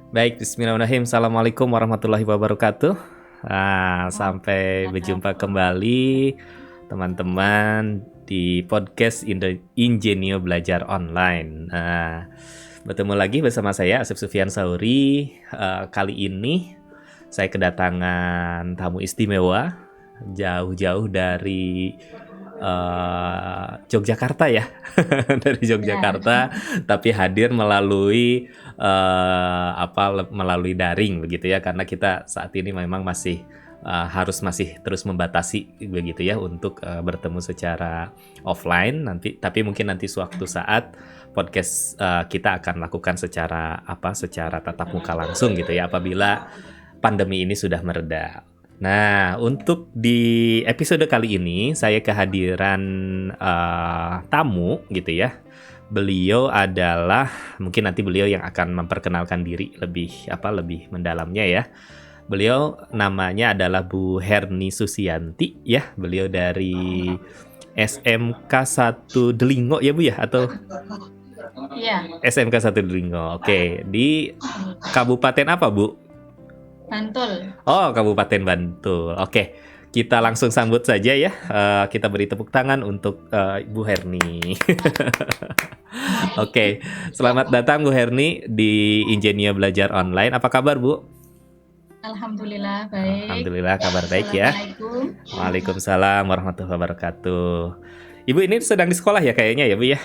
Baik, bismillahirrahmanirrahim. Assalamualaikum warahmatullahi wabarakatuh. Sampai berjumpa kembali teman-teman di podcast Ingenio Belajar Online. Bertemu lagi bersama saya Asep Sufyan Sauri. Kali ini saya kedatangan tamu istimewa jauh-jauh dari Yogyakarta ya, dari Yogyakarta, tapi hadir melalui melalui daring begitu ya, karena kita saat ini memang masih masih terus membatasi begitu ya untuk bertemu secara offline nanti, tapi mungkin nanti suatu saat podcast kita akan lakukan secara tatap muka langsung gitu ya, apabila pandemi ini sudah mereda. Nah, untuk di episode kali ini saya kehadiran tamu gitu ya. Beliau adalah, mungkin nanti beliau yang akan memperkenalkan diri lebih mendalamnya ya. Beliau namanya adalah Bu Herni Susianti ya. Beliau dari SMK 1 Delingo ya Bu ya, atau Iya, SMK 1 Delingo. Oke, di Kabupaten apa Bu? Bantul. Oh, Kabupaten Bantul. Oke, kita langsung sambut saja ya. Kita beri tepuk tangan untuk Bu Herni. Oke, selamat datang Bu Herni di Ingenio Belajar Online. Apa kabar Bu? Alhamdulillah baik. Alhamdulillah kabar baik ya. Assalamualaikum. Waalaikumsalam warahmatullahi wabarakatuh. Ibu ini sedang di sekolah ya kayaknya ya Bu ya?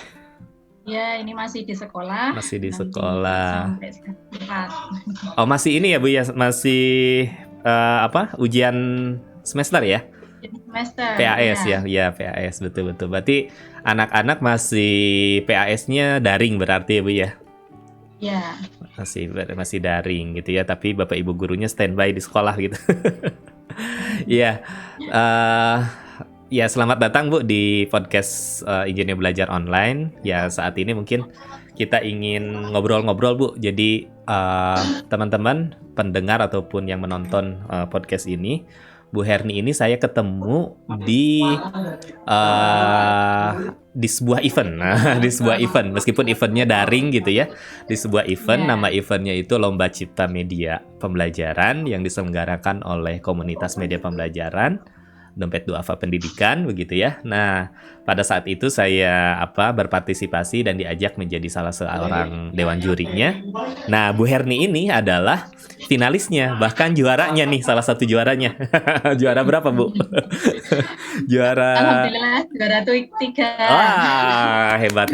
Ya, ini masih di sekolah. Masih di Nanti sekolah. sampai sekitar 4. Oh, masih ini ya Bu ya, masih ujian semester ya? Semester. PAS ya, PAS betul-betul. Berarti anak-anak masih PAS-nya daring berarti ya Bu ya? Ya. Masih daring gitu ya, tapi Bapak Ibu gurunya standby di sekolah gitu. Iya. Ya, selamat datang Bu di podcast Ingenio Belajar Online. Ya, saat ini mungkin kita ingin ngobrol-ngobrol Bu. Jadi teman-teman pendengar ataupun yang menonton podcast ini, Bu Herni ini saya ketemu di sebuah event. Di sebuah event, meskipun eventnya daring gitu ya. Di sebuah event, nama eventnya itu Lomba Cipta Media Pembelajaran yang diselenggarakan oleh Komunitas Media Pembelajaran Dompet Duafa Pendidikan begitu ya. Nah, pada saat itu saya berpartisipasi dan diajak menjadi salah seorang dewan jurinya. Nah, Bu Herni ini adalah finalisnya, bahkan juaranya nih, salah satu juaranya. Juara berapa, Bu? Alhamdulillah juara 3. Wah, hebat.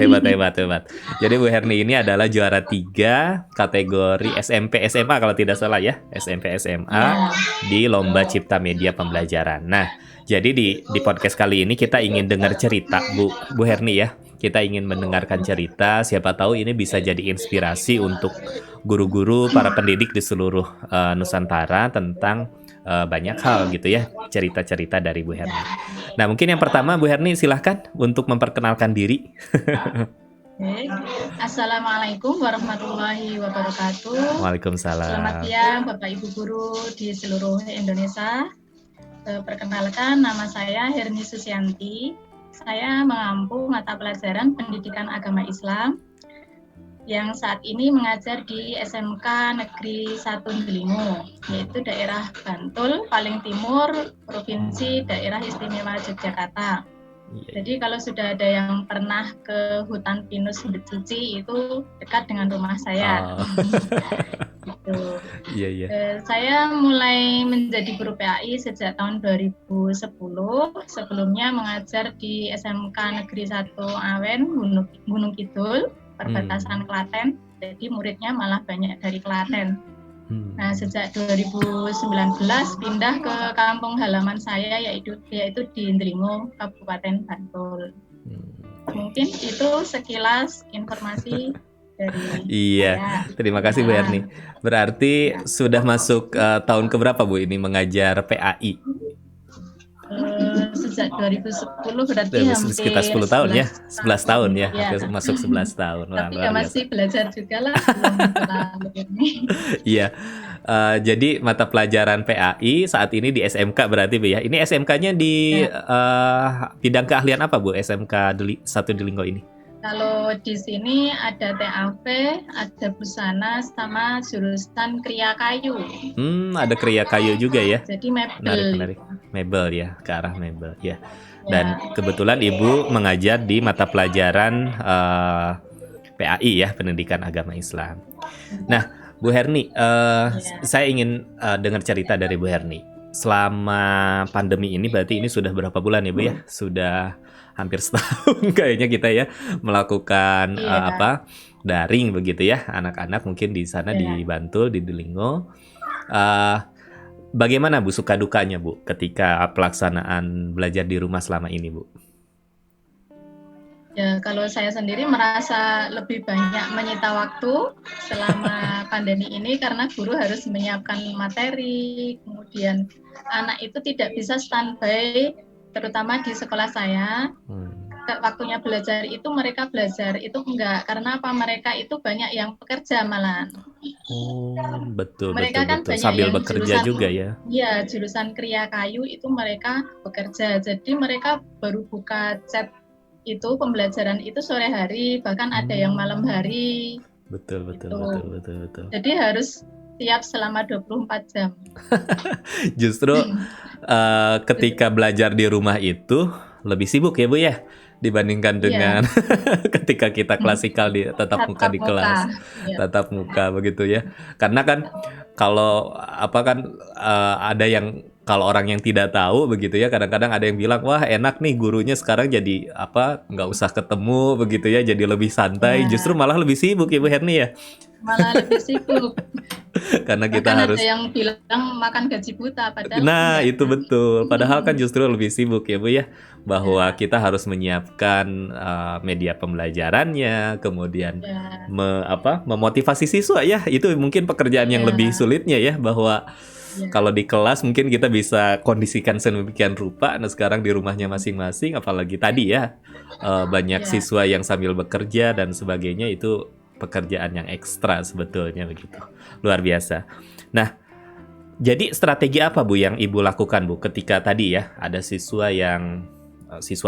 Jadi Bu Herni ini adalah juara 3 kategori SMP SMA kalau tidak salah ya, SMP SMA di Lomba Cipta Media Pembelajaran. Nah, jadi di podcast kali ini kita ingin dengar cerita Bu Herni ya. Kita ingin mendengarkan cerita, siapa tahu ini bisa jadi inspirasi untuk guru-guru, para pendidik di seluruh Nusantara tentang banyak hal gitu ya, cerita-cerita dari Bu Herni. Nah, mungkin yang pertama Bu Herni silahkan untuk memperkenalkan diri. Assalamualaikum warahmatullahi wabarakatuh. Waalaikumsalam. Selamat siang Bapak Ibu guru di seluruh Indonesia. Perkenalkan, nama saya Herni Susianti. Saya mengampu mata pelajaran Pendidikan Agama Islam yang saat ini mengajar di SMK Negeri 1 Delingo, yaitu daerah Bantul, paling timur, Provinsi Daerah Istimewa Yogyakarta. Jadi kalau sudah ada yang pernah ke hutan pinus Becuci, itu dekat dengan rumah saya. Gitu. Iya. Saya mulai menjadi guru PAI sejak tahun 2010. Sebelumnya mengajar di SMK Negeri 1 Awen, Gunung Kidul, perbatasan Klaten. Jadi muridnya malah banyak dari Klaten. Nah, sejak 2019 pindah ke kampung halaman saya yaitu di Delingo, Kabupaten Bantul. Mungkin itu sekilas informasi dari Iya, terima kasih Bu Herni. Berarti sudah masuk tahun keberapa Bu ini mengajar PAI? Sejak 2010 berarti hampir sekitar 10 tahun ya, 11 tahun ya, masuk 11 tahun. Tapi ya masih belajar juga lah. Iya, jadi mata pelajaran PAI saat ini di SMK berarti Bu ya. Ini SMK-nya di bidang keahlian apa Bu, SMK 1 Delingo ini? Kalau di sini ada TAV, ada busana, sama jurusan kriya kayu. Ada kriya kayu juga ya. Jadi Menarik, mebel. menarik. Mebel ya, ke arah mebel ya. Dan Ya, kebetulan Ibu mengajar di mata pelajaran PAI ya, Pendidikan Agama Islam. Nah, Bu Herni, ya. saya ingin dengar cerita dari Bu Herni. Selama pandemi ini berarti ini sudah berapa bulan ya Bu ya? Sudah hampir setahun kayaknya kita ya melakukan Iya, daring begitu ya. Anak-anak mungkin di sana di ya. Bantul, di Delingo. Eh, Bagaimana Bu suka dukanya Bu ketika pelaksanaan belajar di rumah selama ini Bu? Ya, kalau saya sendiri merasa lebih banyak menyita waktu selama pandemi ini karena guru harus menyiapkan materi, kemudian anak itu tidak bisa standby, terutama di sekolah saya. Waktunya belajar itu mereka belajar itu enggak, karena apa, mereka itu banyak yang bekerja malahan. Oh, betul betul Mereka kan betul. banyak Sambil yang bekerja juga ya. jurusan kriya kayu itu mereka bekerja. Jadi mereka baru buka chat itu pembelajaran itu sore hari, bahkan ada yang malam hari Betul betul itu. betul betul betul. Jadi harus siap selama 24 jam. Justru ketika belajar di rumah itu lebih sibuk ya Bu ya dibandingkan Iya, dengan ketika kita klasikal di tatap muka tatap di muka. kelas, Ya, tatap muka begitu ya. Karena kan kalau apa kan ada yang kalau orang yang tidak tahu begitu ya kadang-kadang ada yang bilang wah enak nih gurunya sekarang jadi apa nggak usah ketemu begitu ya jadi lebih santai justru ya, malah lebih sibuk ya Bu Herni ya malah lebih sibuk. karena kita Bahkan ada harus. yang bilang makan gaji buta, padahal Nah, enggak itu kan. betul. Padahal kan justru lebih sibuk ya, Bu ya. Bahwa Ya, kita harus menyiapkan media pembelajarannya, kemudian ya, memotivasi siswa ya. Itu mungkin pekerjaan yang lebih ya, sulitnya ya, bahwa ya, kalau di kelas mungkin kita bisa kondisikan sedemikian rupa. Nah, sekarang di rumahnya masing-masing, apalagi tadi ya, banyak ya. siswa yang sambil bekerja dan sebagainya itu pekerjaan yang ekstra sebetulnya begitu. Luar biasa. Nah, jadi strategi apa Bu yang Ibu lakukan Bu ketika tadi ya ada siswa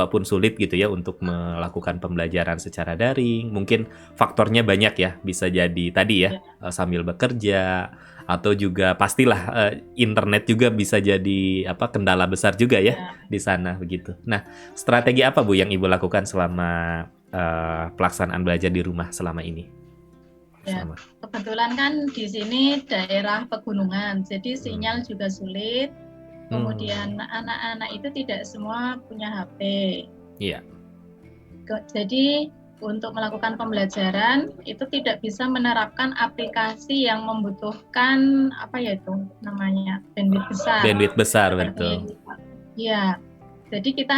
pun sulit gitu ya untuk melakukan pembelajaran secara daring. Mungkin faktornya banyak ya, bisa jadi tadi ya Ya. sambil bekerja atau juga pastilah internet juga bisa jadi kendala besar juga ya Ya. di sana begitu. Nah, strategi apa Bu yang Ibu lakukan selama pelaksanaan belajar di rumah selama ini? Ya, Selama. kebetulan kan di sini daerah pegunungan, jadi sinyal Hmm. juga sulit. Kemudian anak-anak itu tidak semua punya HP. Iya. Jadi untuk melakukan pembelajaran itu tidak bisa menerapkan aplikasi yang membutuhkan apa ya itu namanya bandwidth besar. Bandwidth besar betul. Seperti ya, jadi kita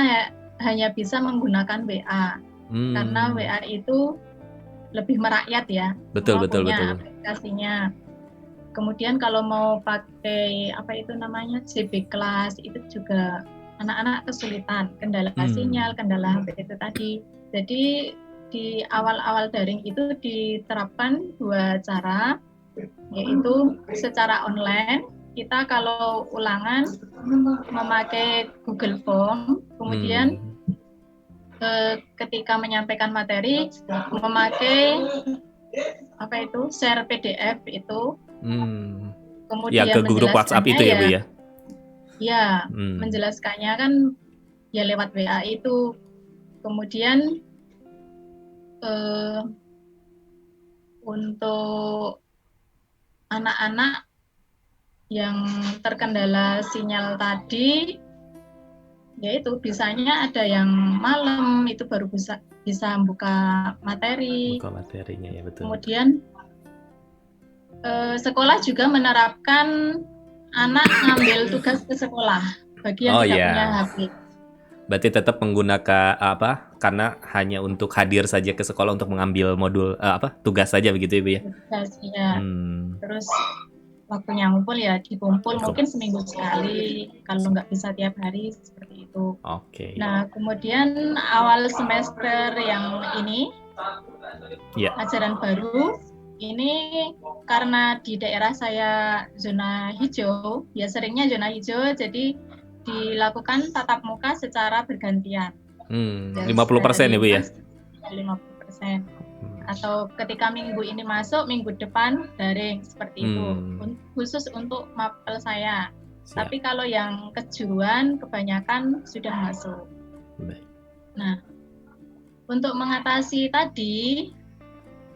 hanya bisa menggunakan WA karena WA itu lebih merakyat ya, Betul semua betul betul. punya aplikasinya. Kemudian kalau mau pakai apa itu namanya JB Class itu juga anak-anak kesulitan, kendala sinyal, kendala HP itu tadi. Jadi di awal-awal daring itu diterapkan dua cara, yaitu secara online kita kalau ulangan memakai Google Form, kemudian ketika menyampaikan materi memakai apa itu share PDF itu, kemudian ya ke grup WhatsApp itu ya Bu ya? Ya, menjelaskannya kan ya lewat WA itu, kemudian untuk anak-anak yang terkendala sinyal tadi yaitu bisanya ada yang malam itu baru bisa buka materi. Buka materinya ya betul. Kemudian sekolah juga menerapkan anak ngambil tugas ke sekolah bagi yang tidak punya HP. Berarti tetap menggunakan karena hanya untuk hadir saja ke sekolah untuk mengambil modul tugas saja begitu ya Bu ya? Tugas ya. Terus waktunya ngumpul ya dikumpul mungkin seminggu sekali, kalau nggak bisa tiap hari seperti itu. Oke. Nah kemudian awal semester yang ini ajaran baru ini karena di daerah saya zona hijau, ya seringnya zona hijau, jadi dilakukan tatap muka secara bergantian. 50% ya Bu ya? 50%. 100%. Atau ketika minggu ini masuk, minggu depan daring, seperti itu. Khusus untuk mapel saya. Siap. Tapi kalau yang kejuruan kebanyakan sudah masuk. Baik. Nah, untuk mengatasi tadi,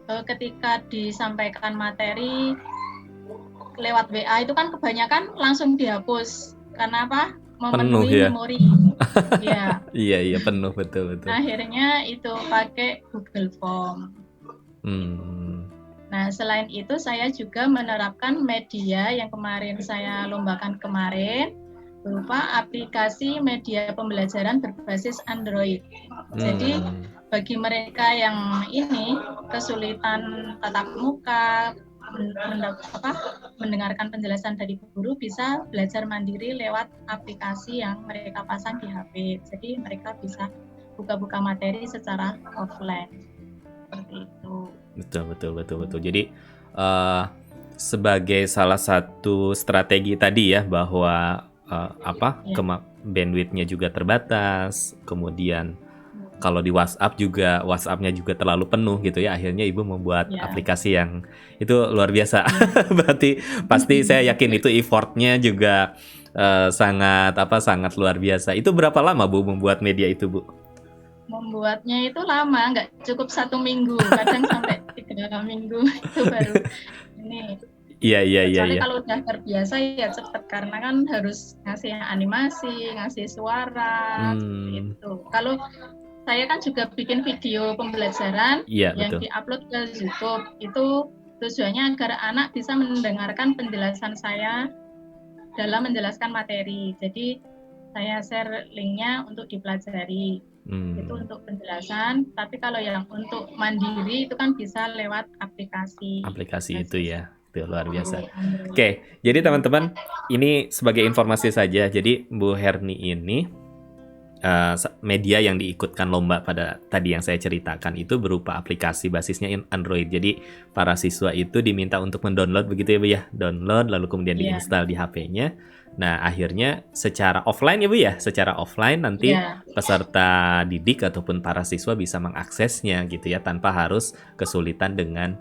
ketika disampaikan materi lewat WA itu kan kebanyakan langsung dihapus. Karena apa? Memenuhi ya? memori. Ya. Iya penuh, betul. Akhirnya itu pakai Google Form. Nah, selain itu saya juga menerapkan media yang kemarin saya lombakan kemarin berupa aplikasi media pembelajaran berbasis Android. Jadi bagi mereka yang ini kesulitan tatap muka, mendengarkan penjelasan dari guru, bisa belajar mandiri lewat aplikasi yang mereka pasang di HP. Jadi mereka bisa buka-buka materi secara offline. Seperti itu. Betul. Jadi sebagai salah satu strategi tadi ya, bahwa bandwidth-nya juga terbatas, kemudian kalau di WhatsApp-nya juga terlalu penuh gitu ya, akhirnya Ibu membuat aplikasi yang itu luar biasa. Berarti pasti saya yakin itu effortnya juga sangat luar biasa. Itu berapa lama Bu membuat media itu, Bu? Membuatnya itu lama, nggak cukup 1 minggu, kadang sampai 3 minggu itu baru ini. Iya. Kecuali kalau udah terbiasa ya cepet, karena kan harus ngasih animasi, ngasih suara, gitu. Kalau saya kan juga bikin video pembelajaran yang diupload ke YouTube. Itu tujuannya agar anak bisa mendengarkan penjelasan saya dalam menjelaskan materi. Jadi saya share linknya untuk dipelajari. Itu untuk penjelasan. Tapi kalau yang untuk mandiri itu kan bisa lewat aplikasi. Aplikasi itu ya. Itu luar biasa. Oke, jadi teman-teman, ini sebagai informasi saja. Jadi Bu Herni ini media yang diikutkan lomba pada tadi yang saya ceritakan itu berupa aplikasi basisnya Android. Jadi para siswa itu diminta untuk mendownload, begitu ya Bu ya, download lalu kemudian diinstal di HP-nya. Nah akhirnya secara offline ya Bu ya, secara offline nanti peserta didik ataupun para siswa bisa mengaksesnya gitu ya, tanpa harus kesulitan dengan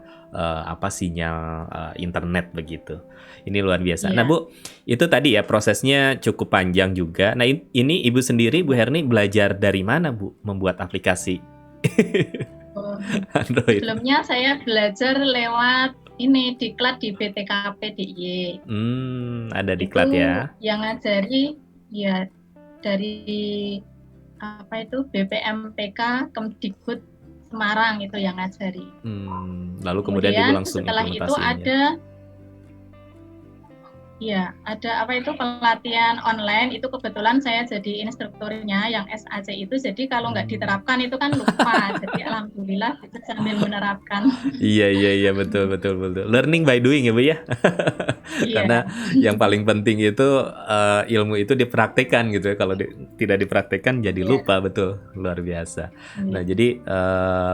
sinyal internet begitu. Ini luar biasa. Nah Bu, itu tadi ya prosesnya cukup panjang juga. Nah ini Ibu sendiri, Bu Herni, belajar dari mana Bu membuat aplikasi Android? Sebelumnya saya belajar lewat ini diklat di BTKP DIY. Ada diklat ya? Yang ngajari ya dari BPMPK Kemdikbud Semarang itu yang ngajari. Lalu kemudian Ibu langsung setelah itu ada pelatihan online, itu kebetulan saya jadi instrukturnya yang SAC itu, jadi kalau nggak diterapkan itu kan lupa. Jadi alhamdulillah bisa sambil menerapkan. Iya betul. Learning by doing ya Bu ya. Karena yang paling penting itu ilmu itu dipraktikkan gitu ya. Kalau tidak dipraktikkan jadi lupa, betul. Luar biasa. Nah jadi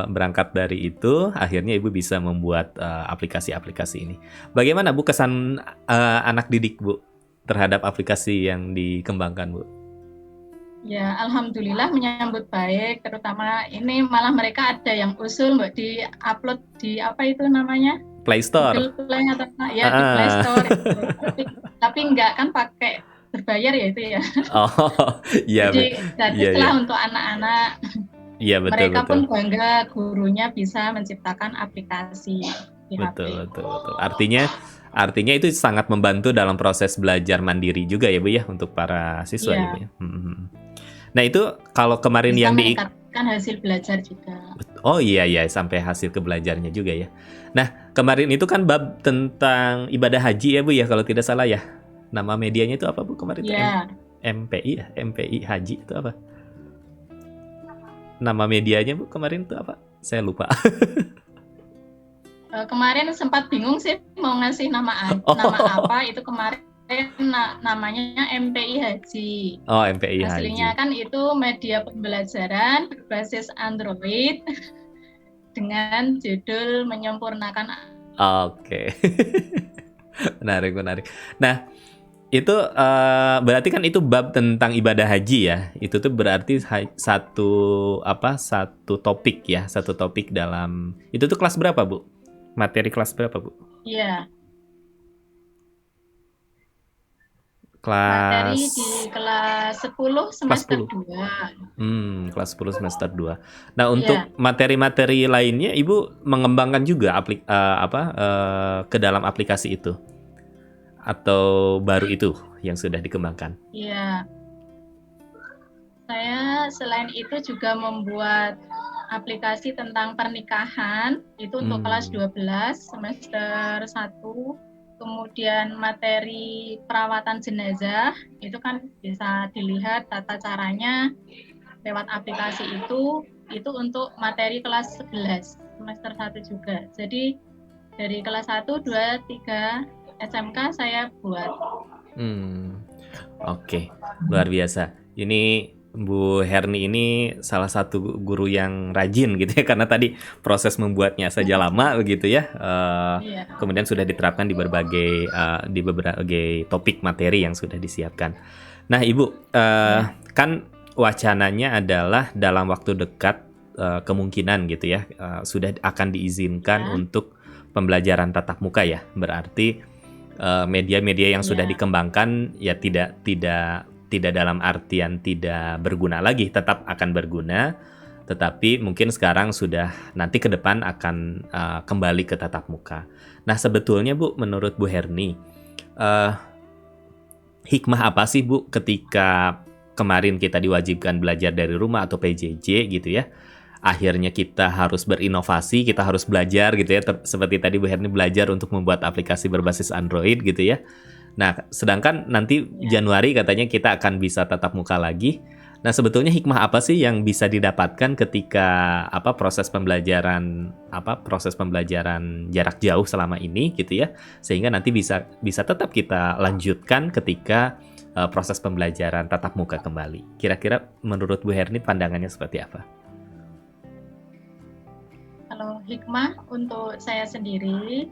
berangkat dari itu akhirnya Ibu bisa membuat aplikasi-aplikasi ini. Bagaimana Bu kesan anak didik Bu terhadap aplikasi yang dikembangkan Bu? Ya, alhamdulillah menyambut baik, terutama ini malah mereka ada yang usul Mbak di-upload di Play Store. Google Play atau di Play Store itu. Tapi enggak kan pakai berbayar ya itu ya. Jadi setelah untuk anak-anak. Iya betul. Mereka pun bangga gurunya bisa menciptakan aplikasi di HP. Betul. Artinya itu sangat membantu dalam proses belajar mandiri juga ya Bu ya, untuk para siswa ya Bu ya. Nah itu kalau kemarin bisa yang meningkatkan hasil belajar juga. Oh iya sampai hasil kebelajarnya juga ya. Nah kemarin itu kan bab tentang ibadah haji ya Bu ya, kalau tidak salah ya. Nama medianya itu apa Bu kemarin? MPI ya, MPI haji itu apa? Nama medianya Bu kemarin itu apa? Saya lupa. Kemarin sempat bingung sih mau ngasih nama apa, itu kemarin namanya MPI Haji. Oh, MPI Haji. Aslinya kan itu media pembelajaran berbasis Android dengan judul menyempurnakan. Oke. Menarik. Nah, itu berarti kan itu bab tentang ibadah haji ya. Itu tuh berarti satu topik ya, satu topik dalam itu tuh kelas berapa, Bu? Materi kelas berapa, Bu? Iya, materi Kelas di kelas 10 kelas semester 10. 2. Kelas 10 semester 2. Nah, untuk Iya, materi-materi lainnya Ibu mengembangkan juga ke dalam aplikasi itu atau baru itu yang sudah dikembangkan? iya. Saya selain itu juga membuat aplikasi tentang pernikahan, itu untuk kelas Hmm. 12 semester 1. Kemudian materi perawatan jenazah, itu kan bisa dilihat tata caranya lewat aplikasi itu untuk materi kelas 11 semester 1 juga. Jadi dari kelas 1, 2, 3 SMK saya buat. Oke, luar biasa. Ini Bu Herni ini salah satu guru yang rajin gitu ya, karena tadi proses membuatnya saja lama begitu ya. Iya. Kemudian sudah diterapkan di berbagai topik materi yang sudah disiapkan. Nah, Ibu, Iya. kan wacananya adalah dalam waktu dekat kemungkinan gitu ya, sudah akan diizinkan Ya. untuk pembelajaran tatap muka ya. Berarti media-media yang sudah Iya. dikembangkan ya tidak dalam artian tidak berguna lagi, tetap akan berguna, tetapi mungkin sekarang sudah nanti ke depan akan kembali ke tatap muka. Nah, sebetulnya Bu, menurut Bu Herni, eh, hikmah apa sih Bu ketika kemarin kita diwajibkan belajar dari rumah atau PJJ gitu ya? Akhirnya kita harus berinovasi, kita harus belajar gitu ya, seperti tadi Bu Herni belajar untuk membuat aplikasi berbasis Android gitu ya. Nah, sedangkan nanti Ya. Januari katanya kita akan bisa tatap muka lagi. Nah, sebetulnya hikmah apa sih yang bisa didapatkan ketika proses pembelajaran jarak jauh selama ini gitu ya, sehingga nanti bisa bisa tetap kita lanjutkan ketika proses pembelajaran tatap muka kembali. Kira-kira menurut Bu Herni pandangannya seperti apa? Kalau hikmah untuk saya sendiri,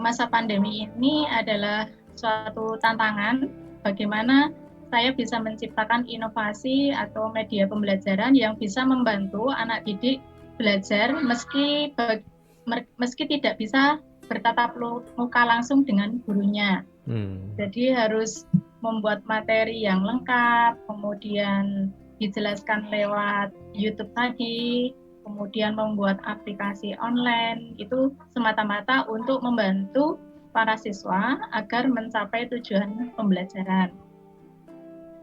masa pandemi ini adalah suatu tantangan bagaimana saya bisa menciptakan inovasi atau media pembelajaran yang bisa membantu anak didik belajar meski tidak bisa bertatap muka langsung dengan gurunya. Jadi harus membuat materi yang lengkap, kemudian dijelaskan lewat YouTube tadi, kemudian membuat aplikasi online, itu semata-mata untuk membantu para siswa agar mencapai tujuan pembelajaran.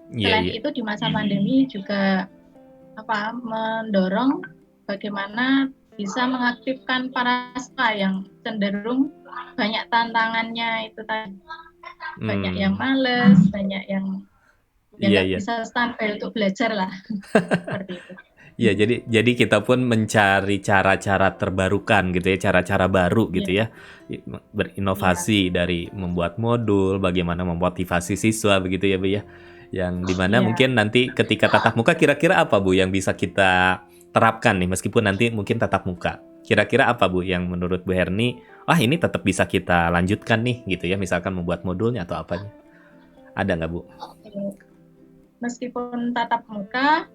Selain itu di masa pandemi juga mendorong bagaimana bisa mengaktifkan para siswa yang cenderung banyak tantangannya itu tadi. Banyak yang males, banyak yang nggak bisa standby untuk belajar lah. Seperti itu. Ya, jadi kita pun mencari cara-cara terbarukan gitu ya, cara-cara baru gitu ya, berinovasi dari membuat modul, bagaimana memotivasi siswa begitu ya Bu ya, yang dimana mungkin nanti ketika tatap muka kira-kira apa Bu yang bisa kita terapkan nih, meskipun nanti mungkin tatap muka, kira-kira apa Bu yang menurut Bu Herni, ini tetap bisa kita lanjutkan nih gitu ya, misalkan membuat modulnya atau apanya, ada nggak Bu? Meskipun tatap muka,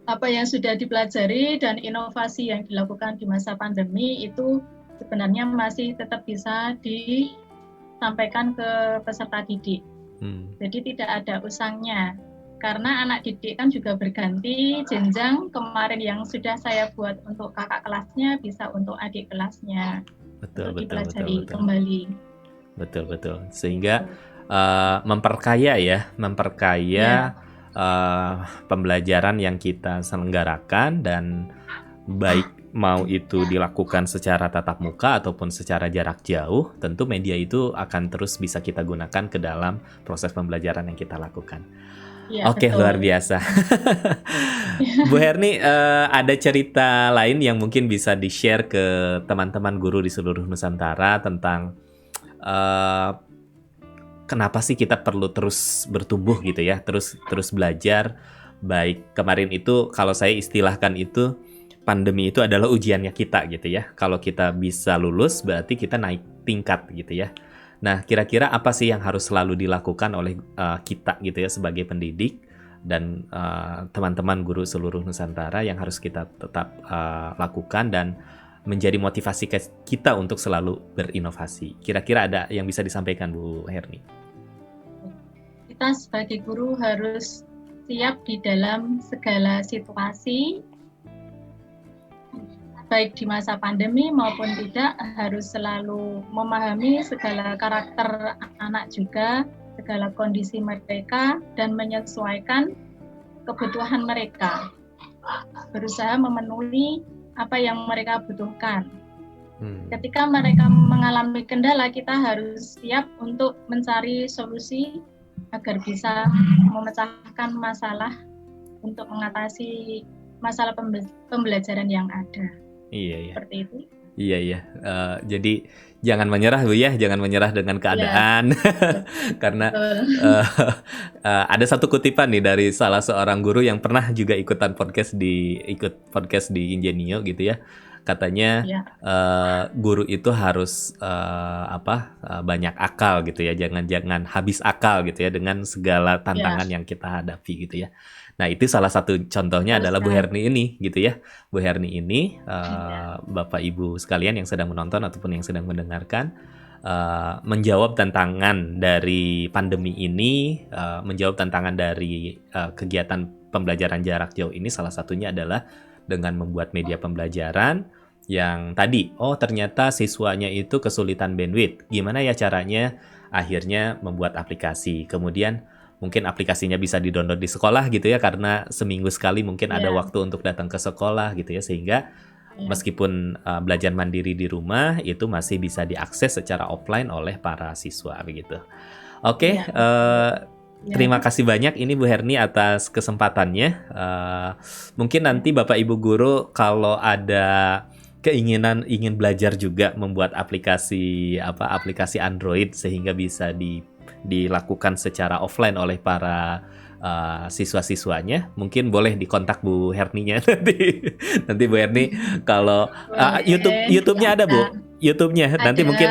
apa yang sudah dipelajari dan inovasi yang dilakukan di masa pandemi itu sebenarnya masih tetap bisa disampaikan ke peserta didik. Jadi tidak ada usangnya. Karena anak didik kan juga berganti jenjang, kemarin yang sudah saya buat untuk kakak kelasnya bisa untuk adik kelasnya. Untuk dipelajari kembali. Betul. Sehingga memperkaya pembelajaran yang kita selenggarakan, dan baik mau itu dilakukan secara tatap muka ataupun secara jarak jauh, tentu media itu akan terus bisa kita gunakan ke dalam proses pembelajaran yang kita lakukan. Oke, luar biasa. Bu Herni, ada cerita lain yang mungkin bisa di-share ke teman-teman guru di seluruh Nusantara tentang kenapa sih kita perlu terus bertumbuh gitu ya, terus belajar. Baik kemarin itu kalau saya istilahkan itu pandemi itu adalah ujiannya kita gitu ya. Kalau kita bisa lulus berarti kita naik tingkat gitu ya. Nah, kira-kira apa sih yang harus selalu dilakukan oleh kita gitu ya sebagai pendidik dan teman-teman guru seluruh Nusantara yang harus kita tetap lakukan dan menjadi motivasi kita untuk selalu berinovasi. Kira-kira ada yang bisa disampaikan Bu Herni? Kita sebagai guru harus siap di dalam segala situasi, baik di masa pandemi maupun tidak, harus selalu memahami segala karakter anak juga, segala kondisi mereka, dan menyesuaikan kebutuhan mereka. Berusaha memenuhi apa yang mereka butuhkan. Ketika mereka mengalami kendala, kita harus siap untuk mencari solusi agar bisa memecahkan masalah untuk mengatasi masalah pembelajaran yang ada. Iya. Seperti itu. Iya. Jadi jangan menyerah Bu ya, jangan menyerah dengan keadaan. Karena ada satu kutipan nih dari salah seorang guru yang pernah juga ikut podcast di Ingenio gitu ya. Katanya guru itu harus banyak akal gitu ya, jangan habis akal gitu ya dengan segala tantangan yang kita hadapi gitu ya. Nah, itu salah satu contohnya adalah Bu Herni ini gitu ya. Bu Herni ini Bapak Ibu sekalian yang sedang menonton ataupun yang sedang mendengarkan, menjawab tantangan dari pandemi ini, menjawab tantangan dari kegiatan pembelajaran jarak jauh ini, salah satunya adalah dengan membuat media pembelajaran yang tadi, ternyata siswanya itu kesulitan bandwidth. Gimana ya caranya? Akhirnya membuat aplikasi. Kemudian mungkin aplikasinya bisa di-download di sekolah gitu ya, karena seminggu sekali mungkin ada waktu untuk datang ke sekolah gitu ya, sehingga meskipun belajar mandiri di rumah itu masih bisa diakses secara offline oleh para siswa begitu. Oke. Terima kasih banyak ini Bu Herni atas kesempatannya. Mungkin nanti Bapak Ibu guru kalau ada keinginan ingin belajar juga membuat aplikasi Android sehingga bisa dilakukan secara offline oleh para siswa-siswanya, mungkin boleh dikontak Bu Herninya nanti Bu Herni kalau YouTube-nya ada Bu, YouTube-nya nanti mungkin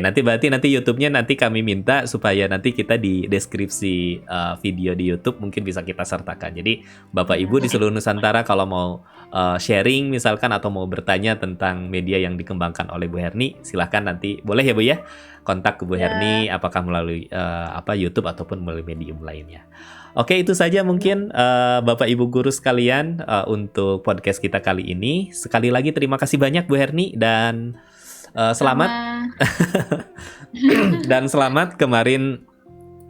nanti berarti YouTube-nya nanti kami minta supaya nanti kita di deskripsi video di YouTube mungkin bisa kita sertakan. Jadi Bapak Ibu di seluruh Nusantara kalau mau sharing misalkan atau mau bertanya tentang media yang dikembangkan oleh Bu Herni, silahkan nanti boleh ya Bu ya kontak ke Bu Herni apakah melalui YouTube ataupun melalui medium lainnya. Oke, itu saja mungkin Bapak Ibu guru sekalian untuk podcast kita kali ini. Sekali lagi terima kasih banyak Bu Herni dan selamat dan selamat kemarin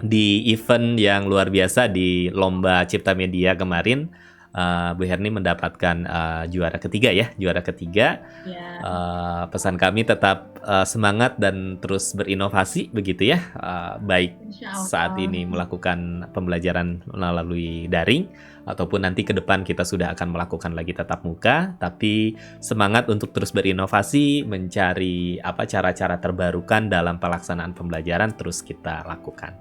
di event yang luar biasa di Lomba Cipta Media kemarin. Bu Herni mendapatkan juara ketiga. Pesan kami tetap semangat dan terus berinovasi begitu ya, baik saat ini melakukan pembelajaran melalui daring ataupun nanti ke depan kita sudah akan melakukan lagi tatap muka, tapi semangat untuk terus berinovasi, mencari cara-cara terbarukan dalam pelaksanaan pembelajaran terus kita lakukan.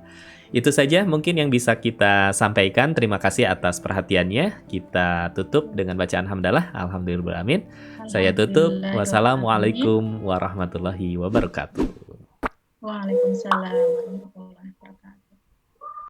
Itu saja mungkin yang bisa kita sampaikan. Terima kasih atas perhatiannya. Kita tutup dengan bacaan hamdalah. Alhamdulillahirrahmanirrahim. Saya tutup. Wassalamualaikum warahmatullahi wabarakatuh. Waalaikumsalam warahmatullahi wabarakatuh.